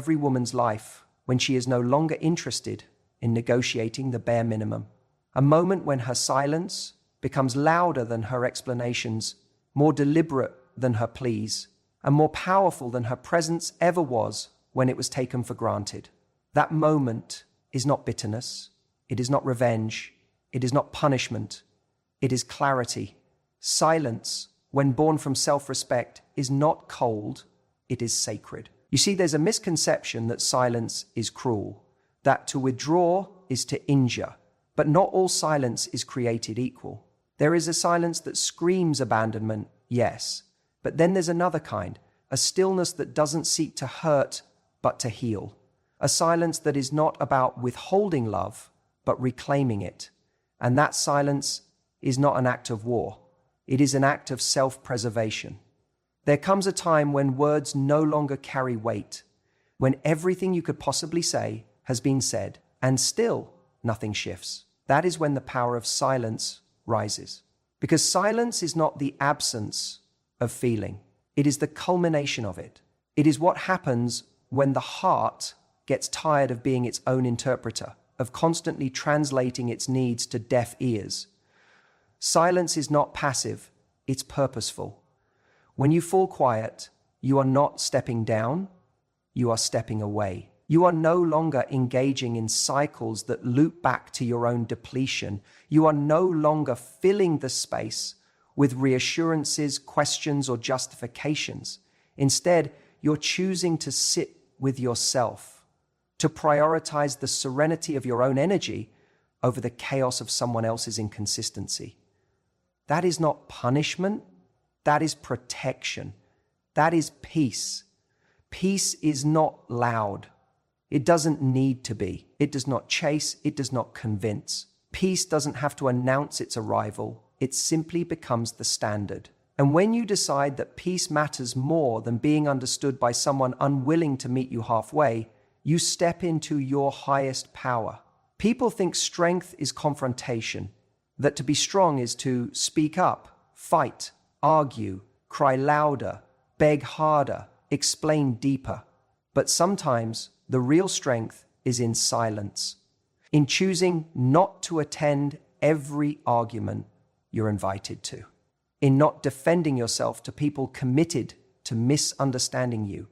every woman's life when she is no longer interested in negotiating the bare minimum. A moment when her silence becomes louder than her explanations, more deliberate than her pleas, and more powerful than her presence ever was when it was taken for granted. That moment is not bitterness, it is not revenge, it is not punishment, it is clarity. Silence, when born from self-respect, is not cold, it is sacred. You see, there's a misconception that silence is cruel, that to withdraw is to injure, but not all silence is created equal. There is a silence that screams abandonment, yes, but then there's another kind, a stillness that doesn't seek to hurt, but to heal. A silence that is not about withholding love, but reclaiming it. And that silence is not an act of war. It is an act of self-preservation. There comes a time when words no longer carry weight, when everything you could possibly say has been said, and still nothing shifts. That is when the power of silence rises. Because silence is not the absence of feeling. It is the culmination of it. It is what happens when the heart gets tired of being its own interpreter, of constantly translating its needs to deaf ears. Silence is not passive, it's purposeful. When you fall quiet, you are not stepping down, you are stepping away. You are no longer engaging in cycles that loop back to your own depletion. You are no longer filling the space with reassurances, questions, or justifications. Instead, you're choosing to sit with yourself, to prioritize the serenity of your own energy over the chaos of someone else's inconsistency. That is not punishment, that is protection. That is peace. Peace is not loud. It doesn't need to be. It does not chase, it does not convince. Peace doesn't have to announce its arrival. It simply becomes the standard. And when you decide that peace matters more than being understood by someone unwilling to meet you halfway, you step into your highest power. People think strength is confrontation, that to be strong is to speak up, fight, argue, cry louder, beg harder, explain deeper. But sometimes the real strength is in silence, in choosing not to attend every argument you're invited to, in not defending yourself to people committed to misunderstanding you,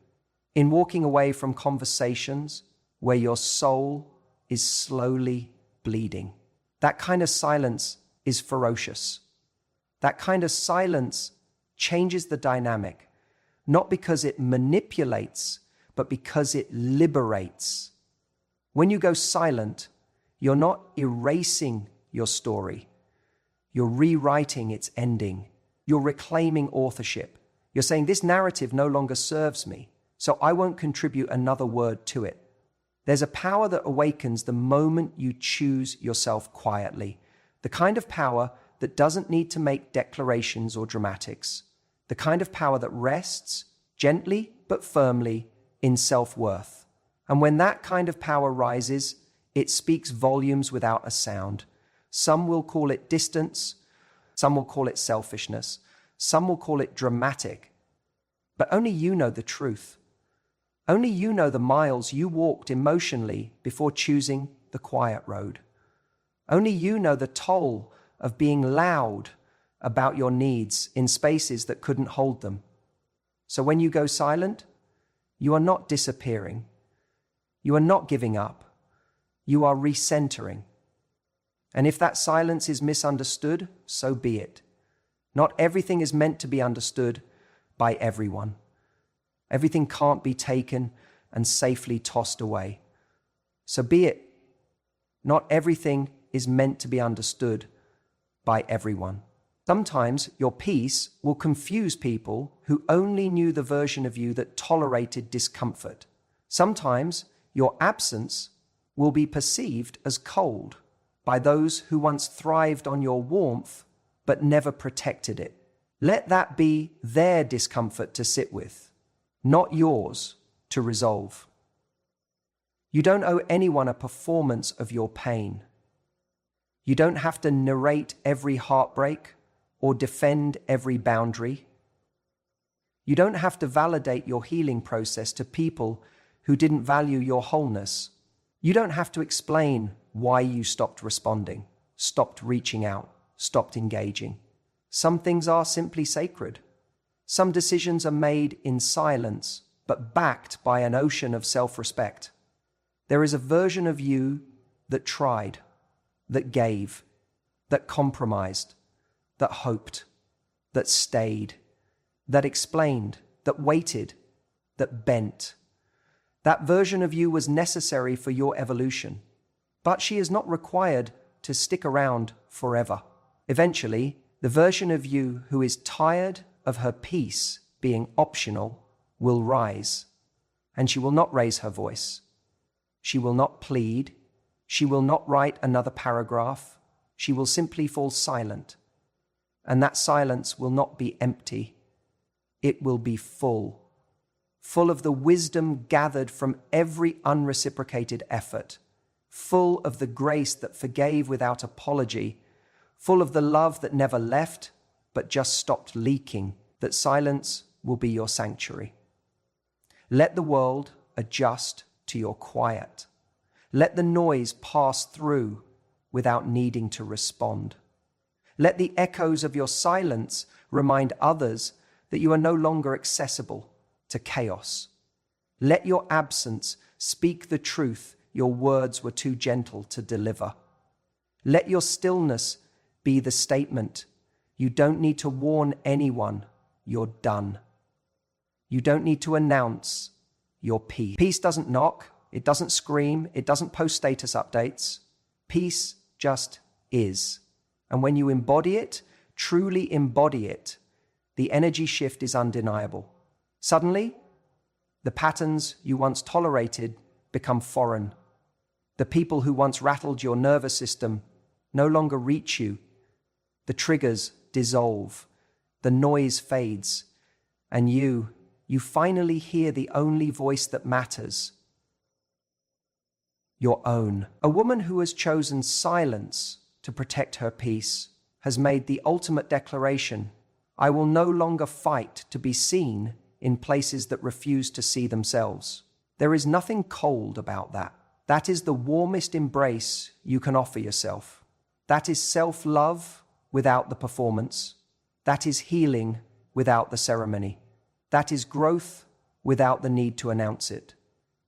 in walking away from conversations where your soul is slowly bleeding. That kind of silence is ferocious. That kind of silence changes the dynamic, not because it manipulates, but because it liberates. When you go silent, you're not erasing your story. You're rewriting its ending. You're reclaiming authorship. You're saying, this narrative no longer serves me, so I won't contribute another word to it. There's a power that awakens the moment you choose yourself quietly. The kind of power that doesn't need to make declarations or dramatics. The kind of power that rests gently but firmly in self-worth. And when that kind of power rises, it speaks volumes without a sound. Some will call it distance, some will call it selfishness, some will call it dramatic. But only you know the truth. Only you know the miles you walked emotionally before choosing the quiet road. Only you know the toll of being loud about your needs in spaces that couldn't hold them. So when you go silent, you are not disappearing. You are not giving up. You are recentering. And if that silence is misunderstood, so be it. Not everything is meant to be understood by everyone. Everything can't be taken and safely tossed away. So be it. Not everything is meant to be understood by everyone. Sometimes your peace will confuse people who only knew the version of you that tolerated discomfort. Sometimes your absence will be perceived as cold by those who once thrived on your warmth but never protected it. Let that be their discomfort to sit with, not yours to resolve. You don't owe anyone a performance of your pain. You don't have to narrate every heartbreak or defend every boundary. You don't have to validate your healing process to people who didn't value your wholeness. You don't have to explain why you stopped responding, stopped reaching out, stopped engaging. Some things are simply sacred. Some decisions are made in silence, but backed by an ocean of self-respect. There is a version of you that tried, that gave, that compromised, that hoped, that stayed, that explained, that waited, that bent. That version of you was necessary for your evolution, but she is not required to stick around forever. Eventually, the version of you who is tired of her peace being optional will rise, and she will not raise her voice. She will not plead. She will not write another paragraph. She will simply fall silent. And that silence will not be empty. It will be full of the wisdom gathered from every unreciprocated effort, full of the grace that forgave without apology, full of the love that never left but just stopped leaking. That silence will be your sanctuary. Let the world adjust to your quiet. Let the noise pass through without needing to respond. Let the echoes of your silence remind others that you are no longer accessible to chaos. Let your absence speak the truth your words were too gentle to deliver. Let your stillness be the statement: you don't need to warn anyone, you're done. You don't need to announce your peace. Peace doesn't knock, it doesn't scream, it doesn't post status updates. Peace just is. And when you embody it, truly embody it, the energy shift is undeniable. Suddenly, the patterns you once tolerated become foreign. The people who once rattled your nervous system no longer reach you. The triggers dissolve, the noise fades, and you finally hear the only voice that matters. Your own. A woman who has chosen silence to protect her peace has made the ultimate declaration: I will no longer fight to be seen in places that refuse to see themselves. There is nothing cold about that. That is the warmest embrace you can offer yourself. That is self-love without the performance. That is healing without the ceremony. That is growth without the need to announce it.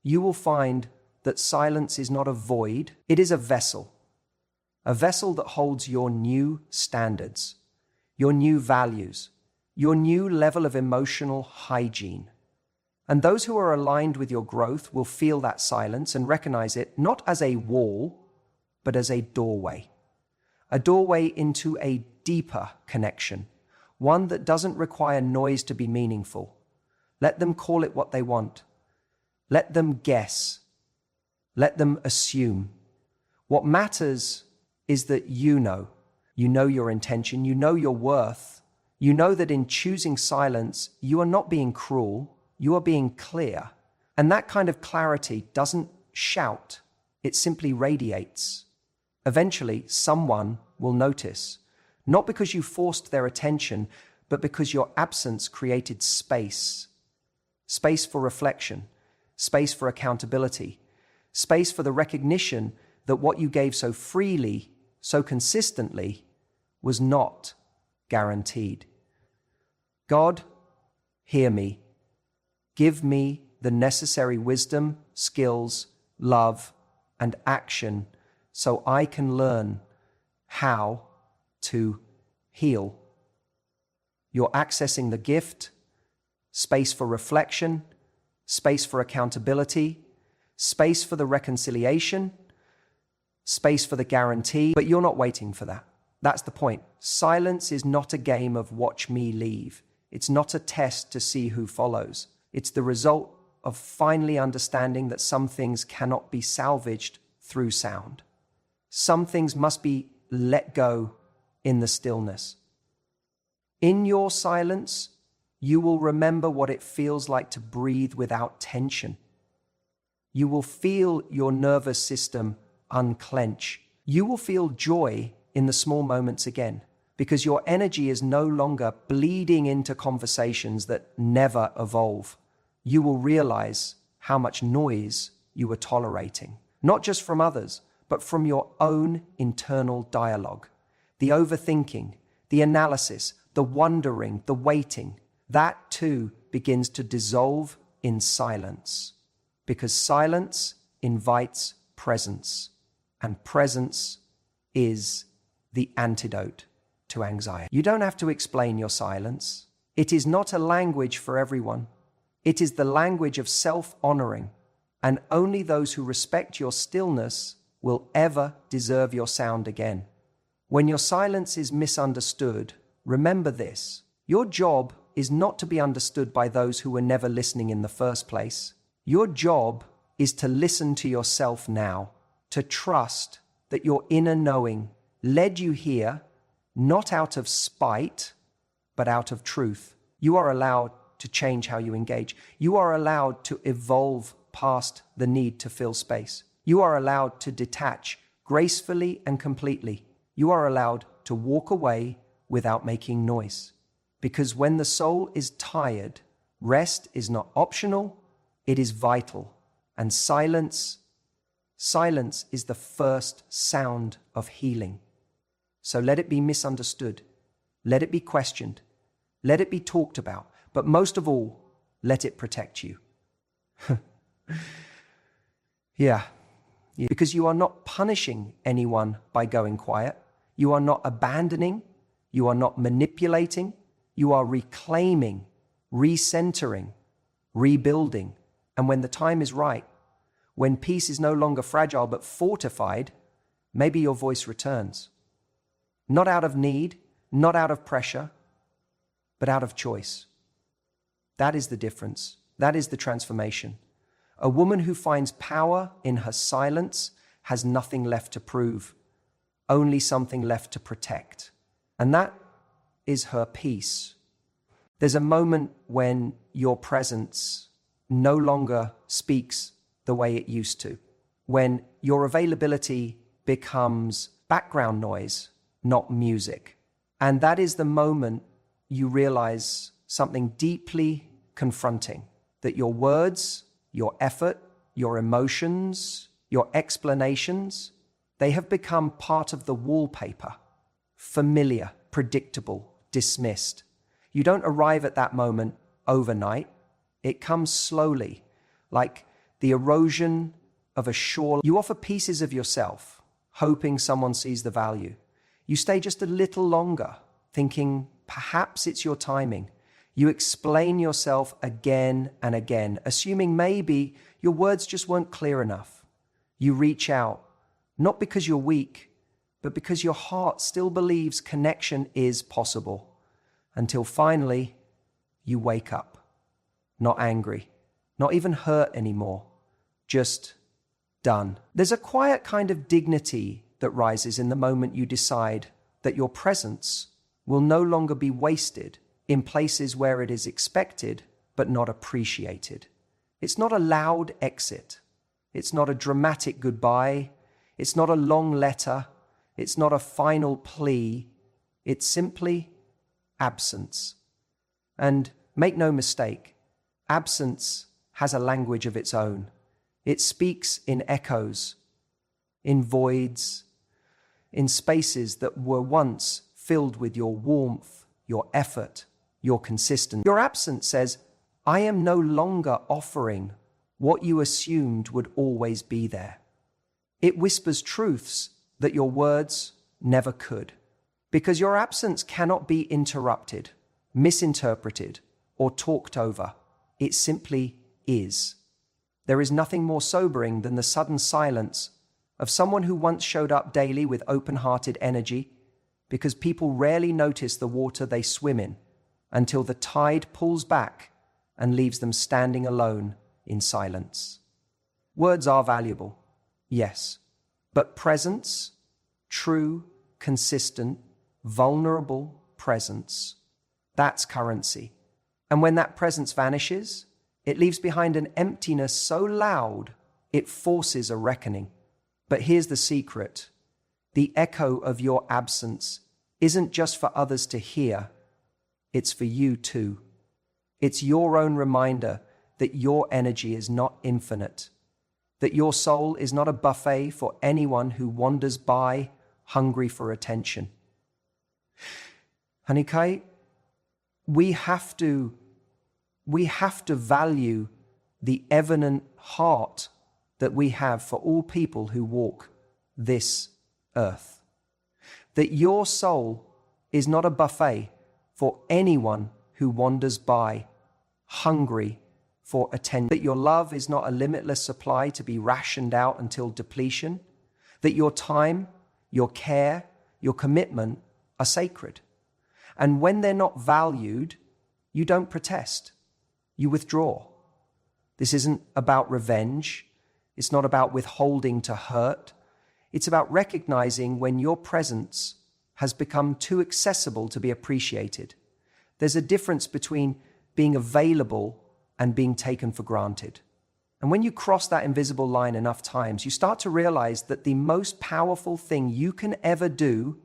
You will find that silence is not a void, it is a vessel that holds your new standards, your new values, your new level of emotional hygiene. And those who are aligned with your growth will feel that silence and recognize it not as a wall, but as a doorway into a deeper connection, one that doesn't require noise to be meaningful. Let them call it what they want. Let them guess. Let them assume. What matters is that you know your intention, you know your worth, you know that in choosing silence, you are not being cruel, you are being clear. And that kind of clarity doesn't shout, it simply radiates. Eventually, someone will notice, not because you forced their attention, but because your absence created space. Space for reflection, space for accountability, space for the recognition that what you gave so freely, so consistently, was not guaranteed. God, hear me. Give me the necessary wisdom, skills, love, and action so I can learn how to heal. You're accessing the gift, space for reflection, space for accountability, space for the reconciliation, space for the guarantee, but you're not waiting for that. That's the point. Silence is not a game of watch me leave. It's not a test to see who follows. It's the result of finally understanding that some things cannot be salvaged through sound. Some things must be let go in the stillness. In your silence, you will remember what it feels like to breathe without tension. You will feel your nervous system unclench. You will feel joy in the small moments again, because your energy is no longer bleeding into conversations that never evolve. You will realize how much noise you were tolerating, not just from others, but from your own internal dialogue. The overthinking, the analysis, the wondering, the waiting, that too begins to dissolve in silence. Because silence invites presence, and presence is the antidote to anxiety. You don't have to explain your silence. It is not a language for everyone. It is the language of self-honoring, and only those who respect your stillness will ever deserve your sound again. When your silence is misunderstood, remember this: your job is not to be understood by those who were never listening in the first place. Your job is to listen to yourself now, to trust that your inner knowing led you here, not out of spite, but out of truth. You are allowed to change how you engage. You are allowed to evolve past the need to fill space. You are allowed to detach gracefully and completely. You are allowed to walk away without making noise. Because when the soul is tired, rest is not optional, it is vital. And silence is the first sound of healing. So let it be misunderstood. Let it be questioned. Let it be talked about. But most of all, let it protect you. Yeah. Because you are not punishing anyone by going quiet. You are not abandoning. You are not manipulating. You are reclaiming, recentering, rebuilding. And when the time is right, when peace is no longer fragile but fortified, maybe your voice returns. Not out of need, not out of pressure, but out of choice. That is the difference. That is the transformation. A woman who finds power in her silence has nothing left to prove, only something left to protect. And that is her peace. There's a moment when your presence no longer speaks the way it used to, when your availability becomes background noise, not music. And that is the moment you realize something deeply confronting, that your words, your effort, your emotions, your explanations, they have become part of the wallpaper, familiar, predictable, dismissed. You don't arrive at that moment overnight. It comes slowly, like the erosion of a shore. You offer pieces of yourself, hoping someone sees the value. You stay just a little longer, thinking perhaps it's your timing. You explain yourself again and again, assuming maybe your words just weren't clear enough. You reach out, not because you're weak, but because your heart still believes connection is possible. Until finally, you wake up, not angry, not even hurt anymore, just done. There's a quiet kind of dignity that rises in the moment you decide that your presence will no longer be wasted in places where it is expected but not appreciated. It's not a loud exit. It's not a dramatic goodbye. It's not a long letter. It's not a final plea. It's simply absence. And make no mistake, absence has a language of its own. It speaks in echoes, in voids, in spaces that were once filled with your warmth, your effort, your consistency. Your absence says, I am no longer offering what you assumed would always be there. It whispers truths that your words never could. Because your absence cannot be interrupted, misinterpreted, or talked over. It simply is. There is nothing more sobering than the sudden silence of someone who once showed up daily with open-hearted energy, because people rarely notice the water they swim in until the tide pulls back and leaves them standing alone in silence. Words are valuable, yes, but presence, true, consistent, vulnerable presence, that's currency. And when that presence vanishes, it leaves behind an emptiness so loud it forces a reckoning. But here's the secret. The echo of your absence isn't just for others to hear, it's for you too. It's your own reminder that your energy is not infinite, that your soul is not a buffet for anyone who wanders by hungry for attention. Hanikai, we have to value the evident heart that we have for all people who walk this earth. That your soul is not a buffet for anyone who wanders by hungry for attention. That your love is not a limitless supply to be rationed out until depletion. That your time, your care, your commitment are sacred. And when they're not valued, you don't protest. You withdraw. This isn't about revenge. It's not about withholding to hurt. It's about recognizing when your presence has become too accessible to be appreciated. There's a difference between being available and being taken for granted. And when you cross that invisible line enough times, you start to realize that the most powerful thing you can ever do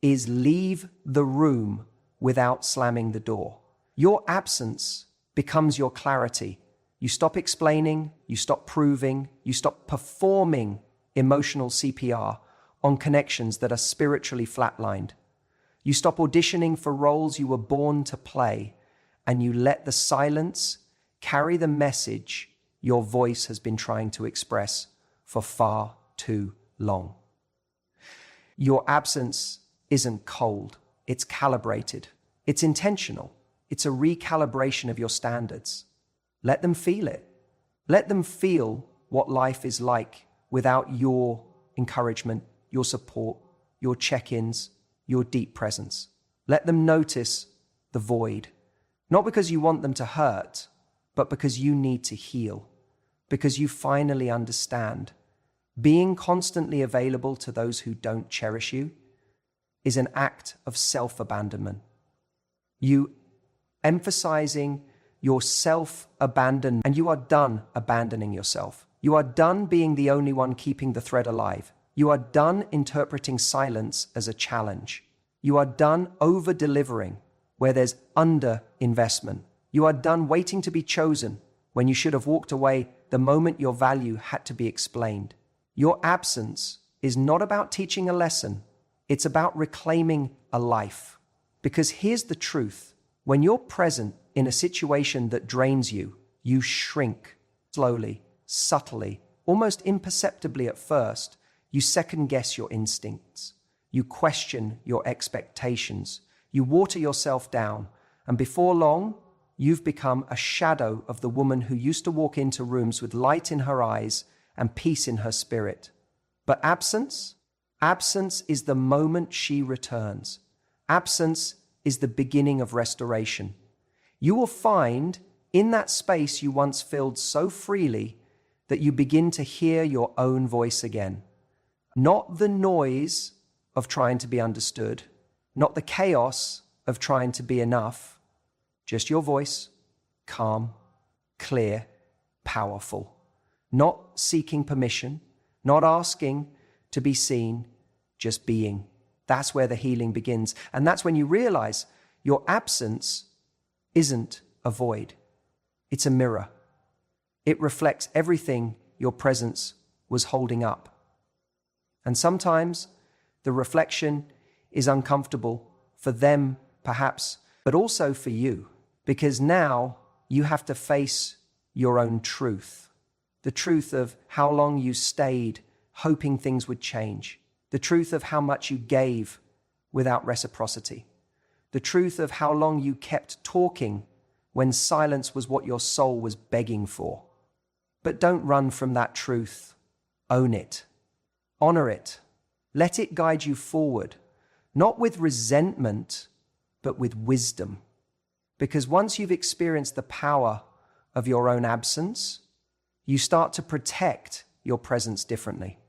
is leave the room without slamming the door. Your absence becomes your clarity. You stop explaining, you stop proving, you stop performing emotional CPR on connections that are spiritually flatlined. You stop auditioning for roles you were born to play, and you let the silence carry the message your voice has been trying to express for far too long. Your absence isn't cold, it's calibrated. It's intentional. It's a recalibration of your standards. Let them feel it. Let them feel what life is like without your encouragement, your support, your check-ins, your deep presence. Let them notice the void. Not because you want them to hurt, but because you need to heal. Because you finally understand. Being constantly available to those who don't cherish you is an act of self-abandonment. You emphasizing your self-abandon, and you are done abandoning yourself. You are done being the only one keeping the thread alive. You are done interpreting silence as a challenge. You are done over-delivering where there's under-investment. You are done waiting to be chosen when you should have walked away the moment your value had to be explained. Your absence is not about teaching a lesson. It's about reclaiming a life. Because here's the truth. When you're present in a situation that drains you, you shrink slowly, subtly, almost imperceptibly at first. You second-guess your instincts. You question your expectations. You water yourself down. And before long, you've become a shadow of the woman who used to walk into rooms with light in her eyes and peace in her spirit. But absence is the moment she returns. Absence is the beginning of restoration. You will find in that space you once filled so freely that you begin to hear your own voice again. Not the noise of trying to be understood, not the chaos of trying to be enough, just your voice, calm, clear, powerful. Not seeking permission, not asking to be seen, just being. That's where the healing begins. And that's when you realize your absence isn't a void. It's a mirror. It reflects everything your presence was holding up. And sometimes the reflection is uncomfortable for them, perhaps, but also for you, because now you have to face your own truth. The truth of how long you stayed hoping things would change. The truth of how much you gave without reciprocity. The truth of how long you kept talking when silence was what your soul was begging for. But don't run from that truth. Own it. Honor it. Let it guide you forward, not with resentment, but with wisdom. Because once you've experienced the power of your own absence, you start to protect your presence differently.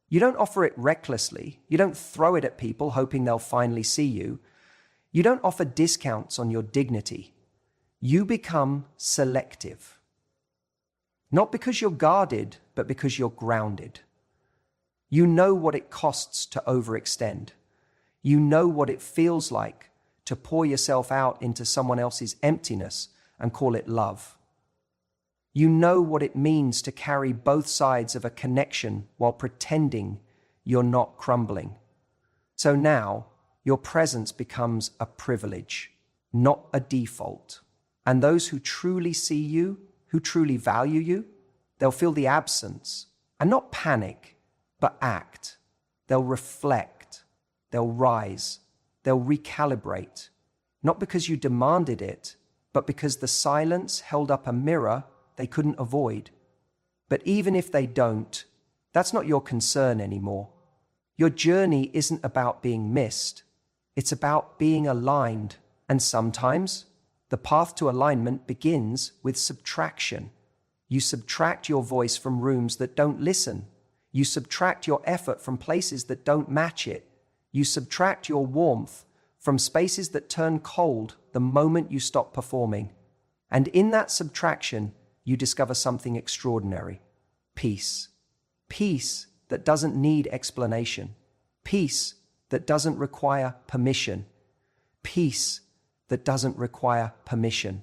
You don't offer it recklessly. You don't throw it at people hoping they'll finally see you. You don't offer discounts on your dignity. You become selective. Not because you're guarded, but because you're grounded. You know what it costs to overextend. You know what it feels like to pour yourself out into someone else's emptiness and call it love. You know what it means to carry both sides of a connection while pretending you're not crumbling. So now, your presence becomes a privilege, not a default. And those who truly see you, who truly value you, they'll feel the absence and not panic, but act. They'll reflect, they'll rise, they'll recalibrate, not because you demanded it, but because the silence held up a mirror they couldn't avoid. But even if they don't, that's not your concern anymore. Your journey isn't about being missed. It's about being aligned. And sometimes the path to alignment begins with subtraction. You subtract your voice from rooms that don't listen. You subtract your effort from places that don't match it. You subtract your warmth from spaces that turn cold the moment you stop performing. And in that subtraction, you discover something extraordinary. Peace. Peace that doesn't need explanation. Peace that doesn't require permission. Peace that doesn't require permission.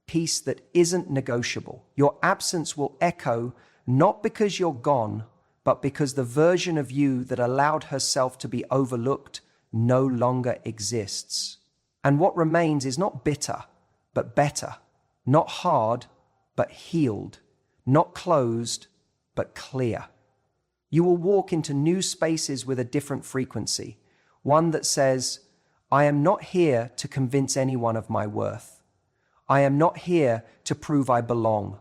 Peace that isn't negotiable. Your absence will echo not because you're gone, but because the version of you that allowed herself to be overlooked no longer exists. And what remains is not bitter, but better. Not hard, but healed. Not closed, but clear. You will walk into new spaces with a different frequency, one that says, I am not here to convince anyone of my worth. I am not here to prove I belong.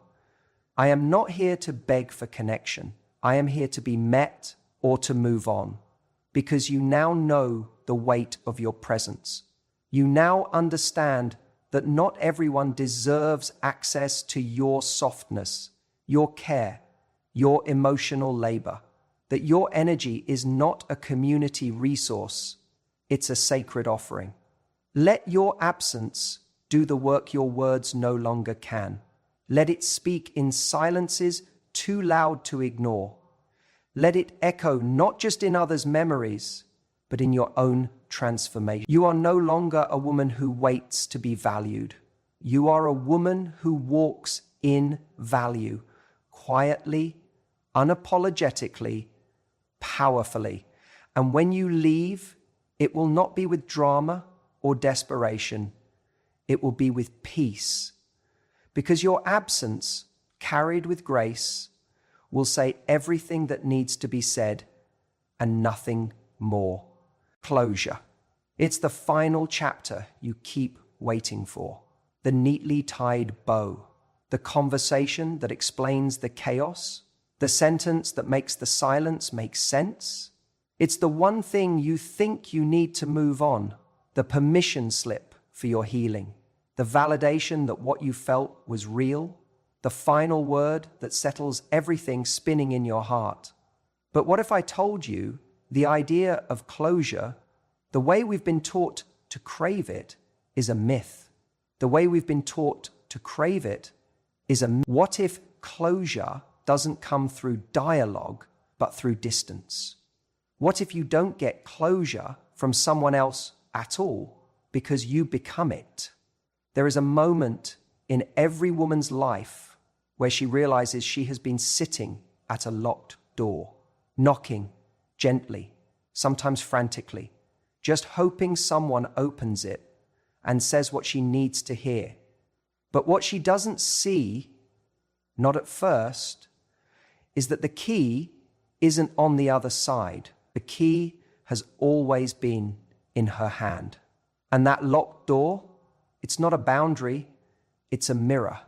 I am not here to beg for connection. I am here to be met or to move on, because you now know the weight of your presence. You now understand that not everyone deserves access to your softness, your care, your emotional labor, that your energy is not a community resource, it's a sacred offering. Let your absence do the work your words no longer can. Let it speak in silences too loud to ignore. Let it echo not just in others' memories, but in your own transformation. You are no longer a woman who waits to be valued. You are a woman who walks in value, quietly, unapologetically, powerfully. And when you leave, it will not be with drama or desperation. It will be with peace. Because your absence, carried with grace, will say everything that needs to be said and nothing more. Closure. It's the final chapter you keep waiting for. The neatly tied bow. The conversation that explains the chaos. The sentence that makes the silence make sense. It's the one thing you think you need to move on. The permission slip for your healing. The validation that what you felt was real. The final word that settles everything spinning in your heart. But what if I told you the idea of closure, the way we've been taught to crave it, is a myth? The way we've been taught to crave it is a myth. What if closure doesn't come through dialogue, but through distance? What if you don't get closure from someone else at all because you become it? There is a moment in every woman's life where she realizes she has been sitting at a locked door, knocking gently, sometimes frantically, just hoping someone opens it and says what she needs to hear. But what she doesn't see, not at first, is that the key isn't on the other side. The key has always been in her hand. And that locked door, it's not a boundary, it's a mirror.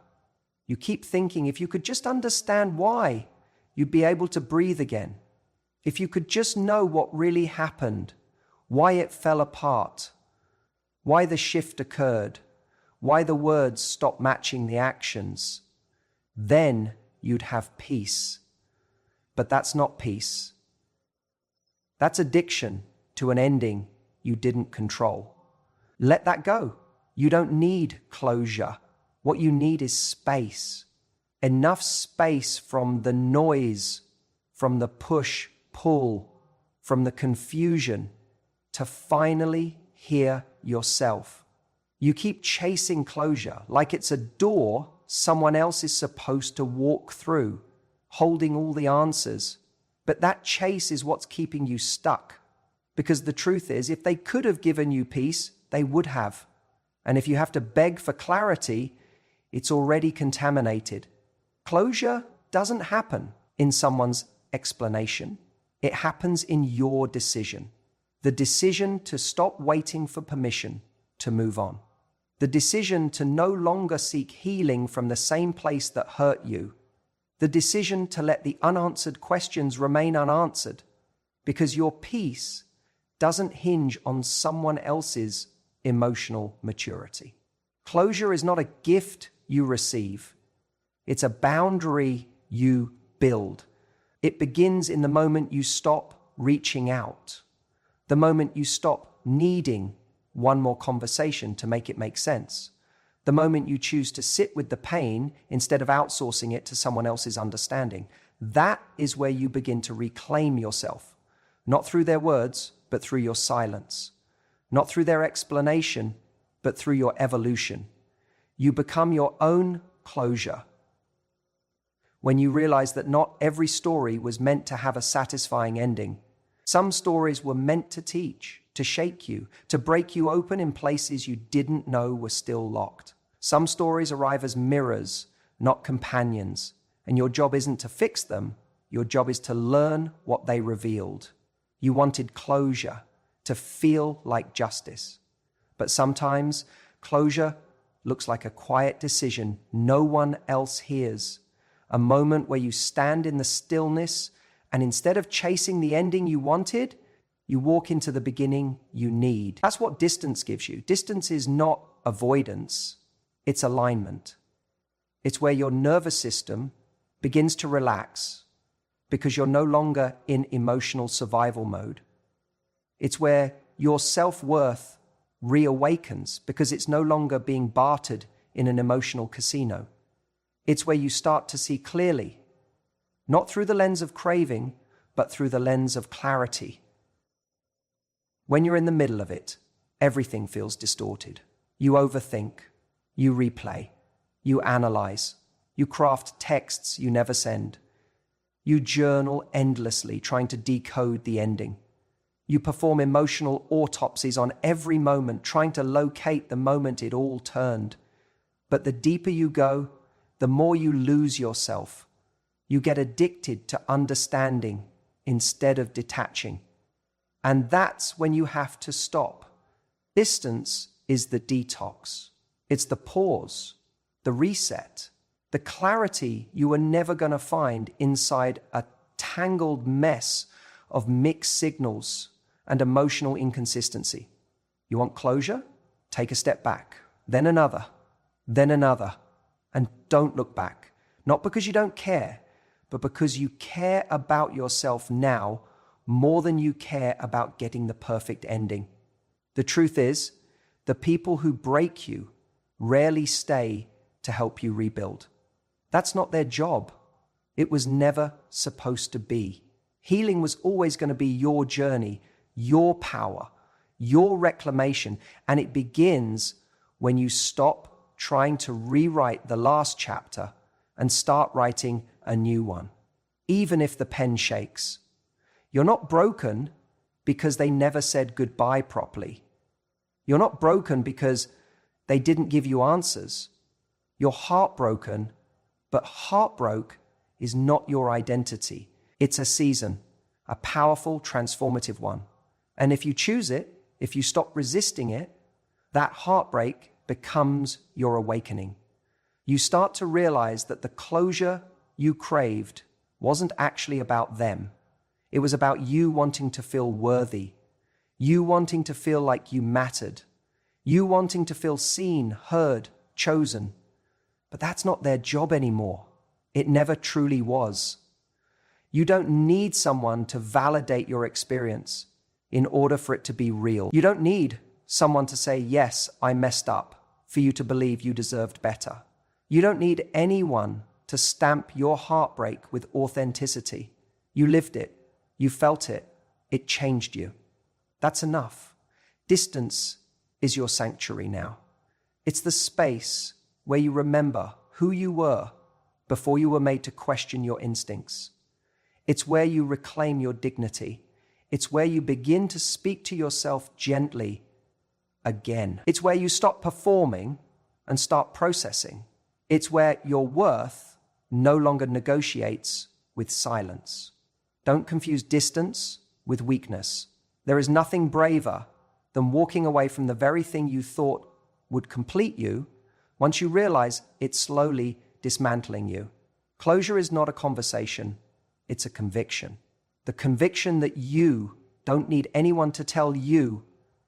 You keep thinking if you could just understand why, you'd be able to breathe again. If you could just know what really happened, why it fell apart, why the shift occurred, why the words stopped matching the actions, then you'd have peace. But that's not peace. That's addiction to an ending you didn't control. Let that go. You don't need closure. What you need is space. Enough space from the noise, from the push, pull, from the confusion, to finally hear yourself. You keep chasing closure like it's a door someone else is supposed to walk through, holding all the answers. But that chase is what's keeping you stuck. Because the truth is, if they could have given you peace, they would have. And if you have to beg for clarity, it's already contaminated. Closure doesn't happen in someone's explanation. It happens in your decision. The decision to stop waiting for permission to move on. The decision to no longer seek healing from the same place that hurt you. The decision to let the unanswered questions remain unanswered, because your peace doesn't hinge on someone else's emotional maturity. Closure is not a gift you receive. It's a boundary you build. It begins in the moment you stop reaching out, the moment you stop needing one more conversation to make it make sense, the moment you choose to sit with the pain instead of outsourcing it to someone else's understanding. That is where you begin to reclaim yourself, not through their words, but through your silence, not through their explanation, but through your evolution. You become your own closure. When you realize that not every story was meant to have a satisfying ending. Some stories were meant to teach, to shake you, to break you open in places you didn't know were still locked. Some stories arrive as mirrors, not companions, and your job isn't to fix them. Your job is to learn what they revealed. You wanted closure, to feel like justice. But sometimes closure looks like a quiet decision no one else hears. A moment where you stand in the stillness, and instead of chasing the ending you wanted, you walk into the beginning you need. That's what distance gives you. Distance is not avoidance, it's alignment. It's where your nervous system begins to relax because you're no longer in emotional survival mode. It's where your self-worth reawakens because it's no longer being bartered in an emotional casino. It's where you start to see clearly, not through the lens of craving, but through the lens of clarity. When you're in the middle of it, everything feels distorted. You overthink, you replay, you analyze, you craft texts you never send. You journal endlessly, trying to decode the ending. You perform emotional autopsies on every moment, trying to locate the moment it all turned. But the deeper you go, the more you lose yourself. You get addicted to understanding instead of detaching. And that's when you have to stop. Distance is the detox. It's the pause, the reset, the clarity you were never going to find inside a tangled mess of mixed signals and emotional inconsistency. You want closure? Take a step back, then another, and don't look back. Not because you don't care, but because you care about yourself now more than you care about getting the perfect ending. The truth is, the people who break you rarely stay to help you rebuild. That's not their job. It was never supposed to be. Healing was always going to be your journey, your power, your reclamation, and it begins when you stop trying to rewrite the last chapter and start writing a new one, even if the pen shakes. You're not broken because they never said goodbye properly. You're not broken because they didn't give you answers. You're heartbroken, but heartbroken is not your identity. It's a season, a powerful, transformative one. And if you choose it, if you stop resisting it, that heartbreak becomes your awakening. You start to realize that the closure you craved wasn't actually about them. It was about you wanting to feel worthy, you wanting to feel like you mattered, you wanting to feel seen, heard, chosen. But that's not their job anymore. It never truly was. You don't need someone to validate your experience in order for it to be real. You don't need someone to say, yes, I messed up, for you to believe you deserved better. You don't need anyone to stamp your heartbreak with authenticity. You lived it. You felt it. It changed you. That's enough. Distance is your sanctuary now. It's the space where you remember who you were before you were made to question your instincts. It's where you reclaim your dignity. It's where you begin to speak to yourself gently again. It's where you stop performing and start processing. It's where your worth no longer negotiates with silence. Don't confuse distance with weakness. There is nothing braver than walking away from the very thing you thought would complete you once you realize it's slowly dismantling you. Closure is not a conversation, it's a conviction. The conviction that you don't need anyone to tell you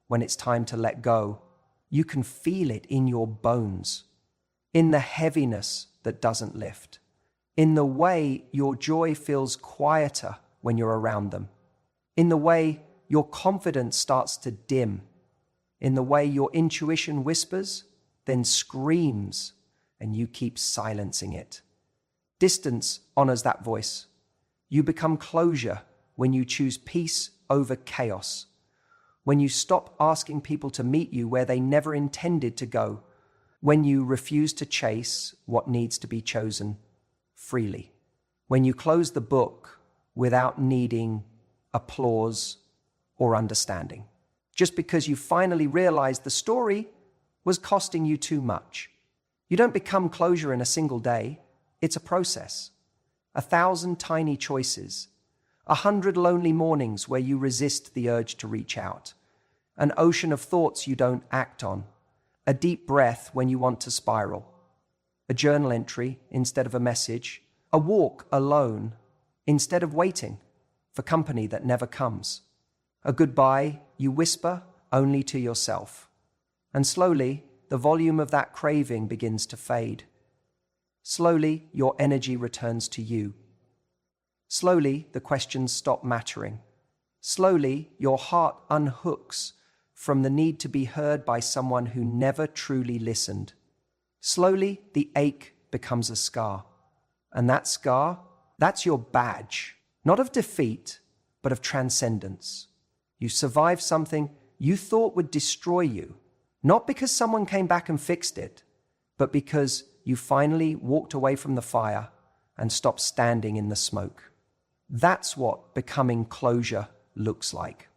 when it's time to let go. You can feel it in your bones, in the heaviness that doesn't lift, in the way your joy feels quieter when you're around them, in the way your confidence starts to dim, in the way your intuition whispers, then screams, and you keep silencing it. Distance honors that voice. You become closure when you choose peace over chaos, when you stop asking people to meet you where they never intended to go, when you refuse to chase what needs to be chosen freely, when you close the book without needing applause or understanding, just because you finally realized the story was costing you too much. You don't become closure in a single day. It's a process. 1,000 tiny choices, 100 lonely mornings where you resist the urge to reach out, an ocean of thoughts you don't act on, a deep breath when you want to spiral, a journal entry instead of a message, a walk alone instead of waiting for company that never comes, a goodbye you whisper only to yourself. And slowly, the volume of that craving begins to fade. Slowly, your energy returns to you. Slowly, the questions stop mattering. Slowly, your heart unhooks from the need to be heard by someone who never truly listened. Slowly, the ache becomes a scar. And that scar, that's your badge, not of defeat, but of transcendence. You survived something you thought would destroy you, not because someone came back and fixed it, but because you finally walked away from the fire and stopped standing in the smoke. That's what becoming closure looks like.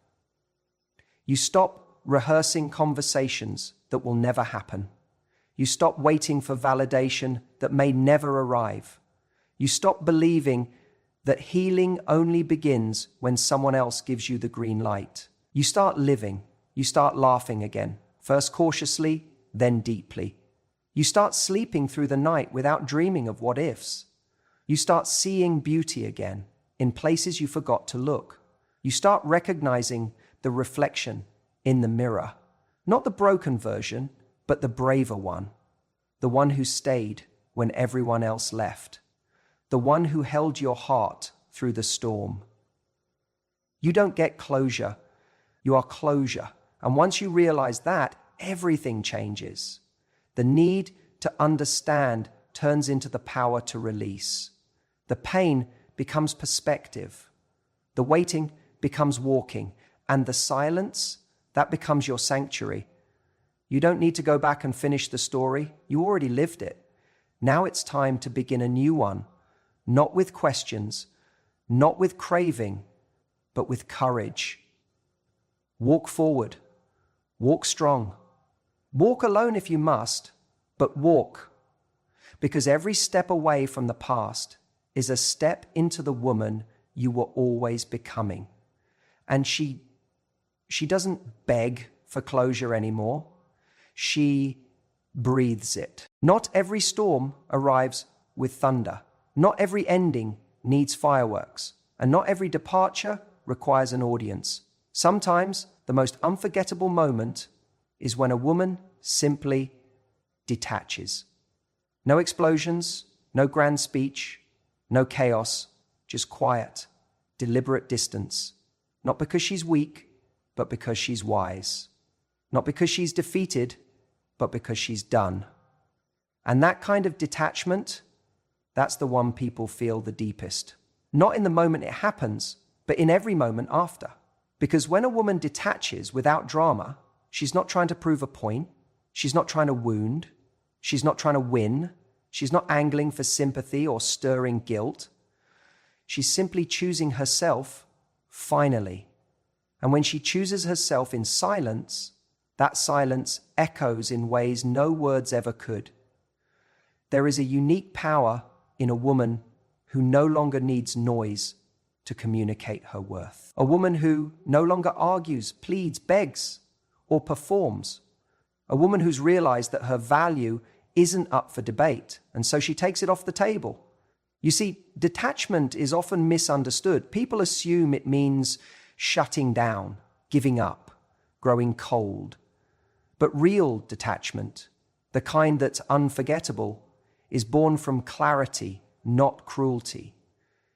You stop rehearsing conversations that will never happen. You stop waiting for validation that may never arrive. You stop believing that healing only begins when someone else gives you the green light. You start living. You start laughing again, first cautiously, then deeply. You start sleeping through the night without dreaming of what ifs. You start seeing beauty again in places you forgot to look. You start recognizing the reflection in the mirror, not the broken version, but the braver one, the one who stayed when everyone else left, the one who held your heart through the storm. You don't get closure, you are closure. And once you realize that, everything changes. The need to understand turns into the power to release. The pain becomes perspective. The waiting becomes walking. And the silence, that becomes your sanctuary. You don't need to go back and finish the story. You already lived it. Now it's time to begin a new one, not with questions, not with craving, but with courage. Walk forward. Walk strong. Walk alone if you must, but walk. Because every step away from the past is a step into the woman you were always becoming. And she doesn't beg for closure anymore. She breathes it. Not every storm arrives with thunder. Not every ending needs fireworks. And not every departure requires an audience. Sometimes the most unforgettable moment is when a woman simply detaches. No explosions, no grand speech, no chaos, just quiet, deliberate distance. Not because she's weak, but because she's wise. Not because she's defeated, but because she's done. And that kind of detachment, that's the one people feel the deepest. Not in the moment it happens, but in every moment after. Because when a woman detaches without drama, she's not trying to prove a point, she's not trying to wound, she's not trying to win, She's not angling for sympathy or stirring guilt. She's simply choosing herself finally. And when she chooses herself in silence, that silence echoes in ways no words ever could. There is a unique power in a woman who no longer needs noise to communicate her worth. A woman who no longer argues, pleads, begs, or performs. A woman who's realized that her value isn't up for debate, and so she takes it off the table. You see, detachment is often misunderstood. People assume it means shutting down, giving up, growing cold. But real detachment, the kind that's unforgettable, is born from clarity, not cruelty.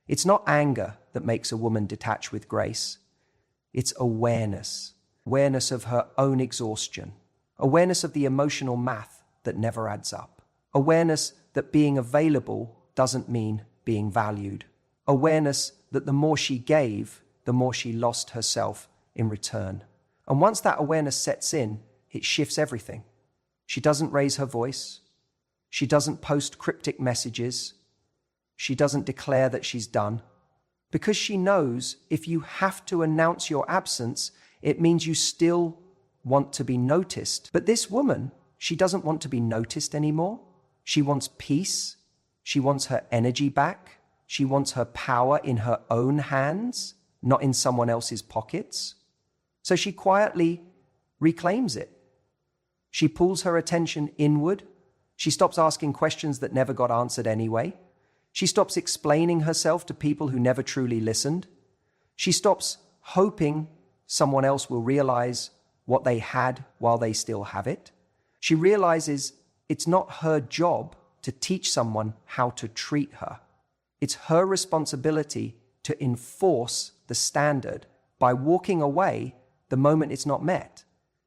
It's not anger that makes a woman detach with grace. It's awareness. Awareness of her own exhaustion. Awareness of the emotional math that never adds up. Awareness that being available doesn't mean being valued. Awareness that the more she gave, the more she lost herself in return. And once that awareness sets in, it shifts everything. She doesn't raise her voice. She doesn't post cryptic messages. She doesn't declare that she's done. Because she knows if you have to announce your absence, it means you still want to be noticed. But this woman, she doesn't want to be noticed anymore. She wants peace. She wants her energy back. She wants her power in her own hands, not in someone else's pockets. So she quietly reclaims it. She pulls her attention inward. She stops asking questions that never got answered anyway. She stops explaining herself to people who never truly listened. She stops hoping someone else will realize what they had while they still have it. She realizes it's not her job to teach someone how to treat her. It's her responsibility to enforce the standard by walking away the moment it's not met.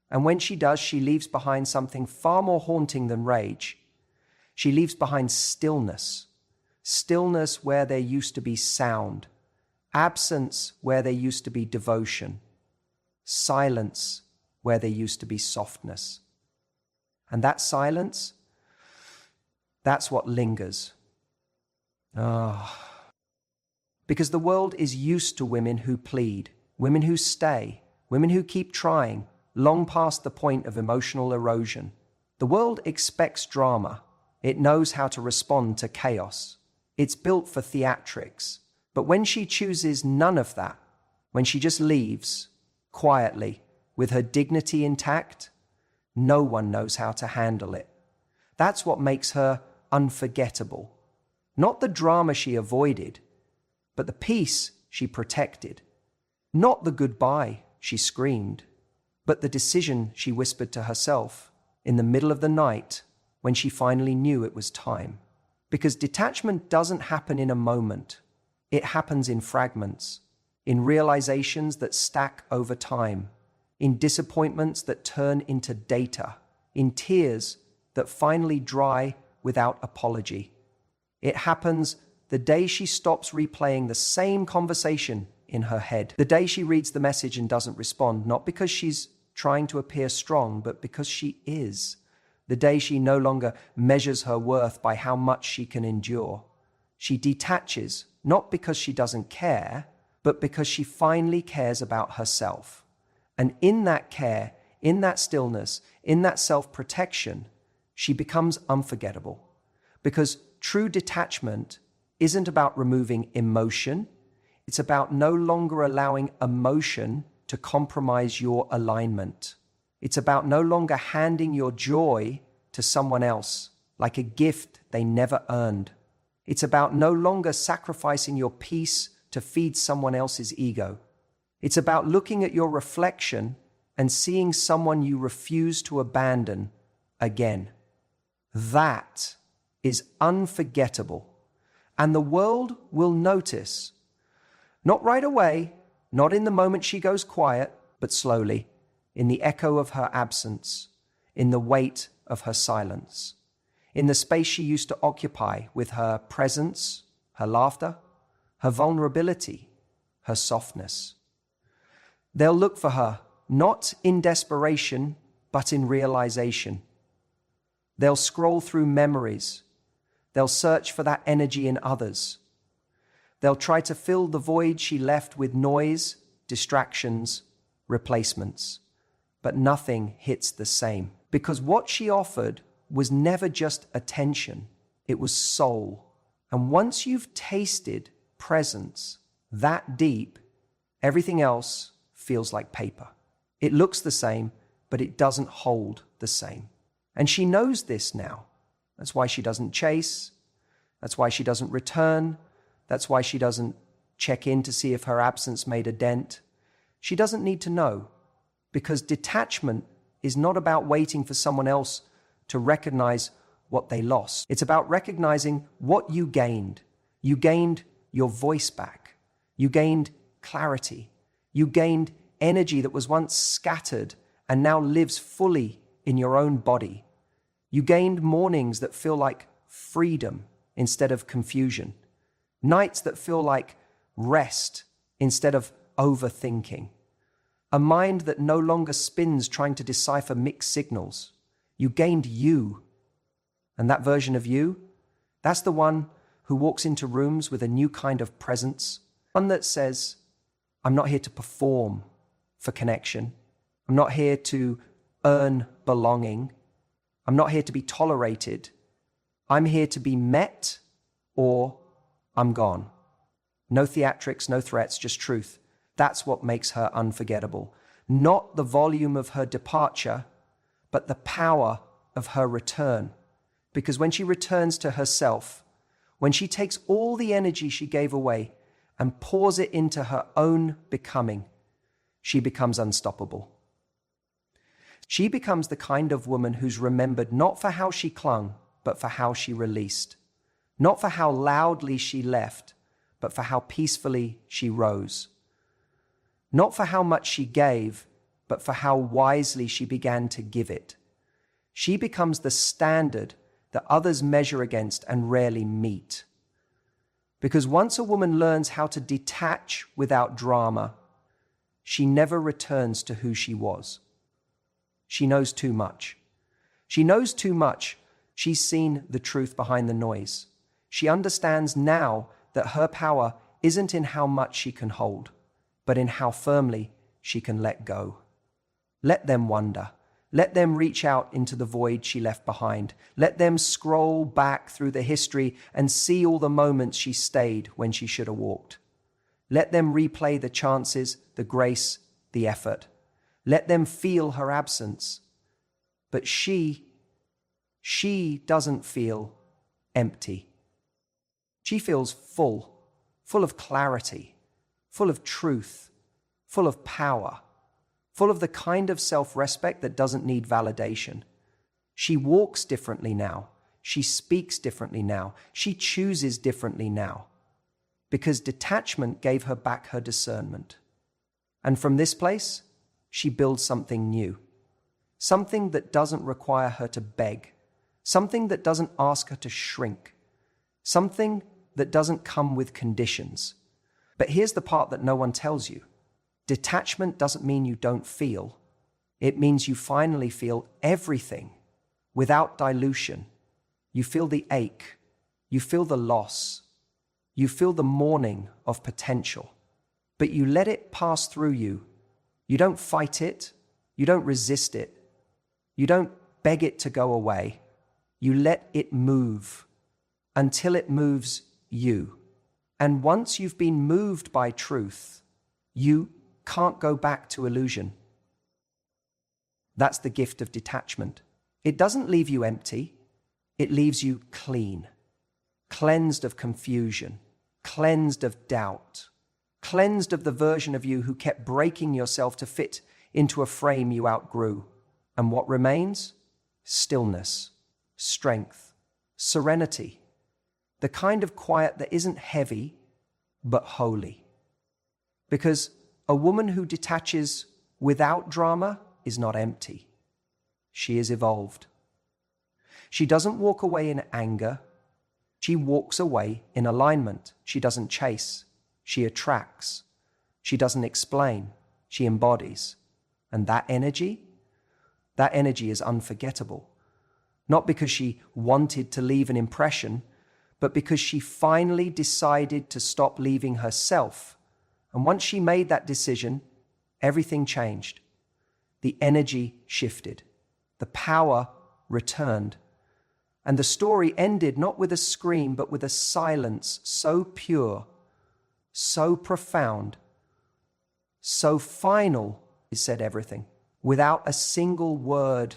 And when she does, she leaves behind something far more haunting than rage. She leaves behind stillness. Stillness where there used to be sound. Absence where there used to be devotion. Silence where there used to be softness. And that silence, that's what lingers. Because the world is used to women who plead, women who stay, women who keep trying, long past the point of emotional erosion. The world expects drama. It knows how to respond to chaos. It's built for theatrics. But when she chooses none of that, when she just leaves, quietly, with her dignity intact, no one knows how to handle it. That's what makes her unforgettable. Not the drama she avoided, but the peace she protected. Not the goodbye she screamed, but the decision she whispered to herself in the middle of the night when she finally knew it was time. Because detachment doesn't happen in a moment. It happens in fragments, in realizations that stack over time, in disappointments that turn into data, in tears that finally dry without apology. It happens the day she stops replaying the same conversation in her head, the day she reads the message and doesn't respond, not because she's trying to appear strong, but because she is. The day she no longer measures her worth by how much she can endure. She detaches, not because she doesn't care, but because she finally cares about herself. And in that care, in that stillness, in that self-protection, she becomes unforgettable. Because true detachment isn't about removing emotion. It's about no longer allowing emotion to compromise your alignment. It's about no longer handing your joy to someone else like a gift they never earned. It's about no longer sacrificing your peace to feed someone else's ego. It's about looking at your reflection and seeing someone you refuse to abandon again. That is unforgettable. And the world will notice. Not right away, not in the moment she goes quiet, but slowly, in the echo of her absence, in the weight of her silence, in the space she used to occupy with her presence, her laughter, her vulnerability, her softness. They'll look for her, not in desperation, but in realization. They'll scroll through memories, They'll search for that energy in others. They'll try to fill the void she left with noise, distractions, replacements. But nothing hits the same, because what she offered was never just attention, it was soul. And once you've tasted presence that deep, everything else feels like paper. It looks the same, but it doesn't hold the same. And she knows this now. That's why she doesn't chase. That's why she doesn't return. That's why she doesn't check in to see if her absence made a dent. She doesn't need to know, because detachment is not about waiting for someone else to recognize what they lost. It's about recognizing what you gained. You gained your voice back. You gained clarity. You gained energy that was once scattered and now lives fully in your own body. You gained mornings that feel like freedom instead of confusion. Nights that feel like rest instead of overthinking. A mind that no longer spins trying to decipher mixed signals. You gained you. And that version of you, that's the one who walks into rooms with a new kind of presence. One that says, I'm not here to perform for connection. I'm not here to earn belonging. I'm not here to be tolerated. I'm here to be met, or I'm gone. No theatrics, no threats, just truth. That's what makes her unforgettable. Not the volume of her departure, but the power of her return. Because when she returns to herself, when she takes all the energy she gave away and pours it into her own becoming, she becomes unstoppable. She becomes the kind of woman who's remembered not for how she clung, but for how she released. Not for how loudly she left, but for how peacefully she rose. Not for how much she gave, but for how wisely she began to give it. She becomes the standard that others measure against and rarely meet. Because once a woman learns how to detach without drama, she never returns to who she was. She knows too much. She knows too much. She's seen the truth behind the noise. She understands now that her power isn't in how much she can hold, but in how firmly she can let go. Let them wonder. Let them reach out into the void she left behind. Let them scroll back through the history and see all the moments she stayed when she should have walked. Let them replay the chances, the grace, the effort. Let them feel her absence. But she doesn't feel empty. She feels full of clarity, full of truth, full of power, full of the kind of self-respect that doesn't need validation. She walks differently now. She speaks differently now. She chooses differently now. Because detachment gave her back her discernment. And from this place, she builds something new. Something that doesn't require her to beg. Something that doesn't ask her to shrink. Something that doesn't come with conditions. But here's the part that no one tells you. Detachment doesn't mean you don't feel. It means you finally feel everything without dilution. You feel the ache. You feel the loss. You feel the mourning of potential. But you let it pass through you. You don't fight it. You don't resist it. You don't beg it to go away. You let it move until it moves you. And once you've been moved by truth, you can't go back to illusion. That's the gift of detachment. It doesn't leave you empty. It leaves you clean, cleansed of confusion, cleansed of doubt, cleansed of the version of you who kept breaking yourself to fit into a frame you outgrew. And what remains? Stillness, strength, serenity, the kind of quiet that isn't heavy, but holy. Because a woman who detaches without drama is not empty. She is evolved. She doesn't walk away in anger. She walks away in alignment. She doesn't chase. She attracts. She doesn't explain. She embodies. And that energy is unforgettable. Not because she wanted to leave an impression, but because she finally decided to stop leaving herself. And once she made that decision, everything changed. The energy shifted. The power returned. And the story ended not with a scream, but with a silence so pure, so profound, so final, it said everything, without a single word